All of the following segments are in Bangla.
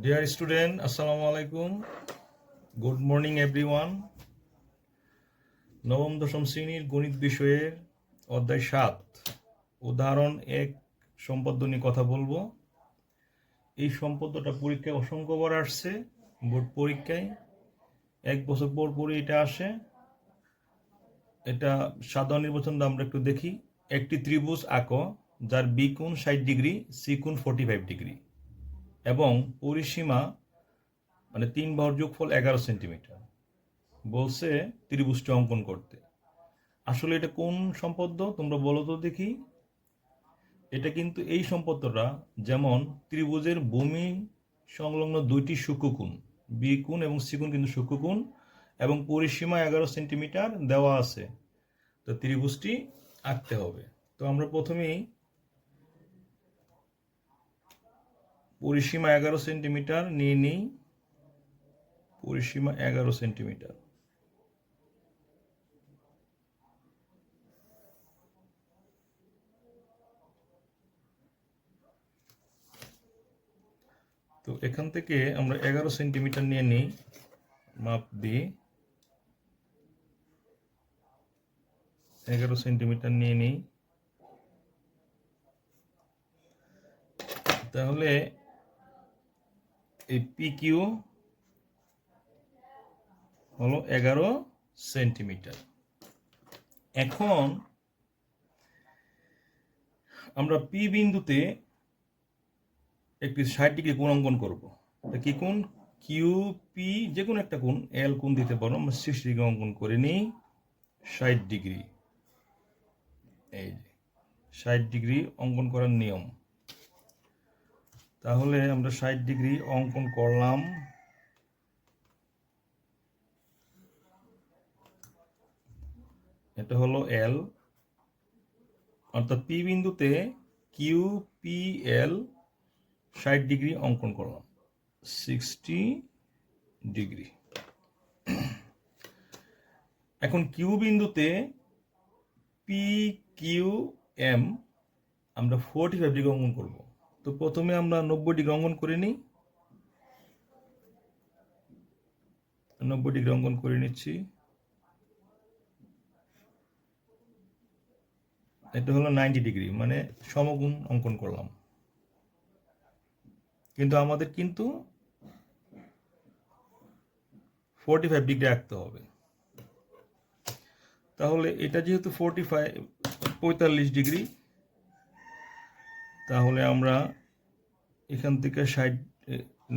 Dear student, Assalamu alaikum. Good morning everyone. নবম দশম শ্রেণীর গণিত বিষয়ের অধ্যায় 7 উদাহরণ 1 সম্পদ্য নিয়ে কথা বলবো। এই সম্পদ্যটা পরীক্ষায় অসংখ্যবার আসছে, বোর্ড পরীক্ষায় 1 বছর পর পরই এটা আসে। এটা সাধারণ নির্বাচন আমরা একটু দেখি। একটি ত্রিভুজ আঁকো যার বি কোণ 60 ডিগ্রি, সি কোণ 45 ডিগ্রি এবং পরিসীমা মানে 3 বাহুর যোগফল 11 সেন্টিমিটার। বলছে ত্রিভুজটি অঙ্কন করতে। আসলে এটা কোন সম্পদ্য তোমরা বলো তো দেখি। এটা কিন্তু এই সম্পদ্যটা যেমন ত্রিভুজের ভূমি সংলগ্ন দুইটি সূক্ষ্মকোণ বি কোণ এবং সি কোণ কিন্তু সূক্ষ্মকোণ এবং পরিসীমা 11 সেন্টিমিটার দেওয়া আছে, তো ত্রিভুজটি আঁকতে হবে। তো আমরা প্রথমেই পরিসীমা 11 সেন্টিমিটার নিয়ে নিই। পরিসীমা 11 সেন্টিমিটার। তো এখান থেকে আমরা 11 সেন্টিমিটার নিয়ে নিই, মাপ দিয়ে 11 সেন্টিমিটার নিয়ে নিই। তাহলে এই পি কিউ হলো 11 সেন্টিমিটার। এখন আমরা পি বিন্দুতে একটি 60 ডিগ্রি কোণ অঙ্কন করব। কি কোণ? কিউ পি, যে কোনো একটা কোণ, এল কোণ দিতে পারো। আমরা 60 ডিগ্রি অঙ্কন করে নিই। 60 ডিগ্রি, এই যে 60 ডিগ্রি অঙ্কন করার নিয়ম। তাহলে আমরা 60 ডিগ্রি অঙ্কন করলাম। এটা হলো এল, অর্থাৎ পি বিন্দুতে কিউ পি এল 60 ডিগ্রি অঙ্কন করলাম, 60 ডিগ্রি। এখন কিউ বিন্দুতে পি কিউ এম আমরা 45 ডিগ্রি অঙ্কন করব। তো প্রথমে আমরা 90 ডিগ্রি অঙ্কন করে নিই। 90 ডিগ্রি অঙ্কন করে নিচ্ছি। এটা হলো 90 ডিগ্রি, মানে সমকোণ অঙ্কন করলাম। কিন্তু আমাদের 45 ডিগ্রি আঁকতে হবে। তাহলে এটা যেহেতু 45 ডিগ্রি, তাহলে আমরা এখান থেকে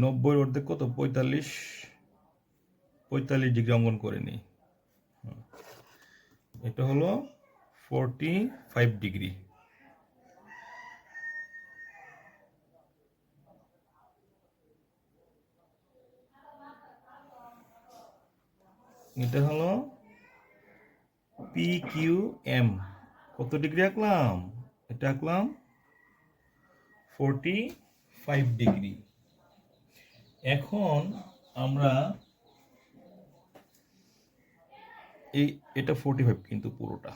90 অর্ধেক কত, 45 ডিগ্রি অঙ্কন করে নিই। এটা হলো 45 ডিগ্রি। এটা হলো পি কিউ এম। কত ডিগ্রি আঁকলাম? এটা আঁকলাম 45 ডিগ্রি। এখন আমরা এটা 45 কিন্তু পুরোটা।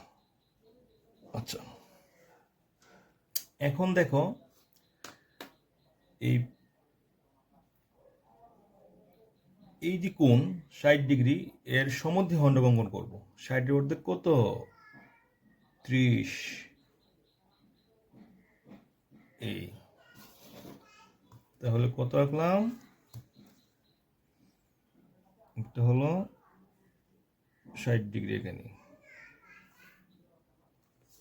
আচ্ছা, এখন দেখো এই যে কোণ 60 ডিগ্রি, এর সমদ্বিখণ্ডক অঙ্কন করব। 60 এর অর্ধেক কত? 30। এই তাহলে কত আঁকলাম? এটা হলো 60 ডিগ্রি এখানে।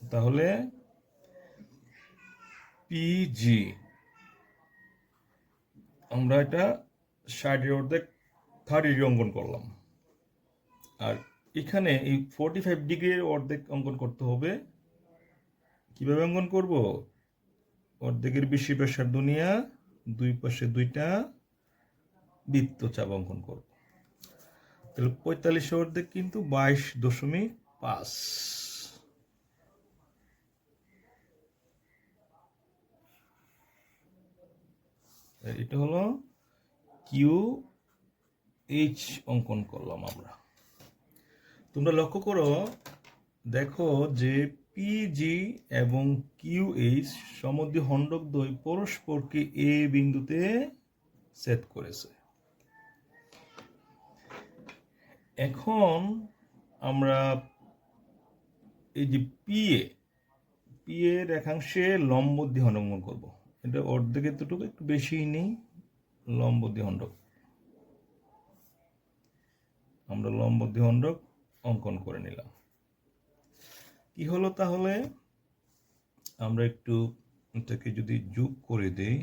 তাহলে পিজি আমরা এটা 60 এর অর্ধেক 30 ডিগ্রি অঙ্কন করলাম। আর এখানে এই 45 ডিগ্রির অর্ধেক অঙ্কন করতে হবে। কিভাবে অঙ্কন করব? অর্ধেকের বেশি ব্যাসার্ধ দুনিয়া, দুই পাশে দুইটা বৃত্তচাপ অঙ্কন করব। তাহলে 45 অর্ধেক কিন্তু 22.5। এটা হলো কিউ এইচ অঙ্কন করলাম আমরা। তোমরা লক্ষ্য করো, দেখো যে পিজি এবং কিউ এইচ সমদ্বিখণ্ডক দ্বয় পরস্পরকে এ বিন্দুতে সেট করেছে। এখন আমরা এই যে পি এ রেখাংশে লম্ব দ্বিখণ্ডক অঙ্কন করব। এটা অর্ধেকের দুটোকে একটু বেশিই নেই, লম্ব দ্বিখণ্ডক। আমরা লম্ব দ্বিখণ্ডক অঙ্কন করে নিলাম। কি হলো তাহলে, আমরা একটু এটাকে যদি যোগ করে দেই,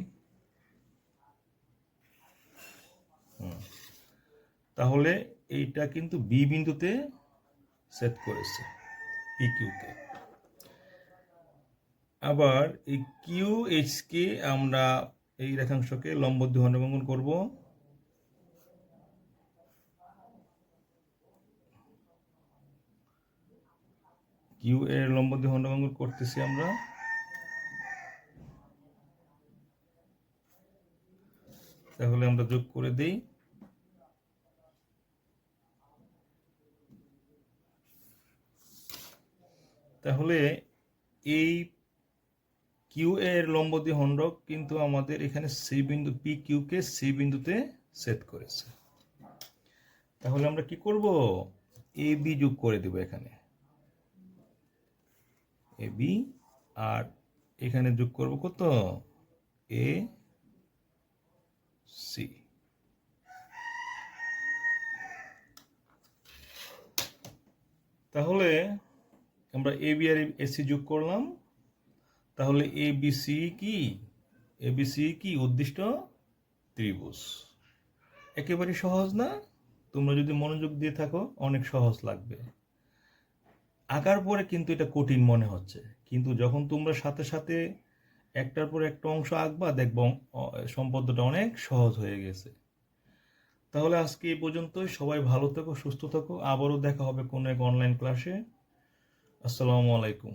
তাহলে এইটা কিন্তু বি বিন্দুতে সেট করেছে পি কিউকে। আবার এই কিউ এইচ কে আমরা এই রেখাংশকে লম্ব দ্বিখণ্ডক অঙ্কন করব। কিউ এর লম্ব দ্বিখণ্ডক অঙ্কন করতেছি আমরা। তাহলে আমরা যোগ করে দেই। তাহলে এই কিউ এর লম্ব দ্বিখণ্ডক কিন্তু আমাদের এখানে সি বিন্দু পি কিউ কে সি বিন্দুতে সেট করেছে। তাহলে আমরা কি করব, এ বি যোগ করে দেব এখানে, এ বি, আর এখানে যোগ করব কত, এ সি। তাহলে আমরা এ বি আর এসি যোগ করলাম। তাহলে এ বি সি কি উদ্দিষ্ট ত্রিভুজ। একেবারে সহজ না? তোমরা যদি মনোযোগ দিয়ে থাকো অনেক সহজ লাগবে। আঁকার পরে কিন্তু এটা কঠিন মনে হচ্ছে, কিন্তু যখন তোমরা সাথে সাথে একটার পর একটা অংশ আঁকবা দেখবো সম্পদটা অনেক সহজ হয়ে গেছে। তাহলে আজকে এই পর্যন্তই। সবাই ভালো থেকো, সুস্থ থাকো। আবারও দেখা হবে কোনো এক অনলাইন ক্লাসে। আসসালামু আলাইকুম।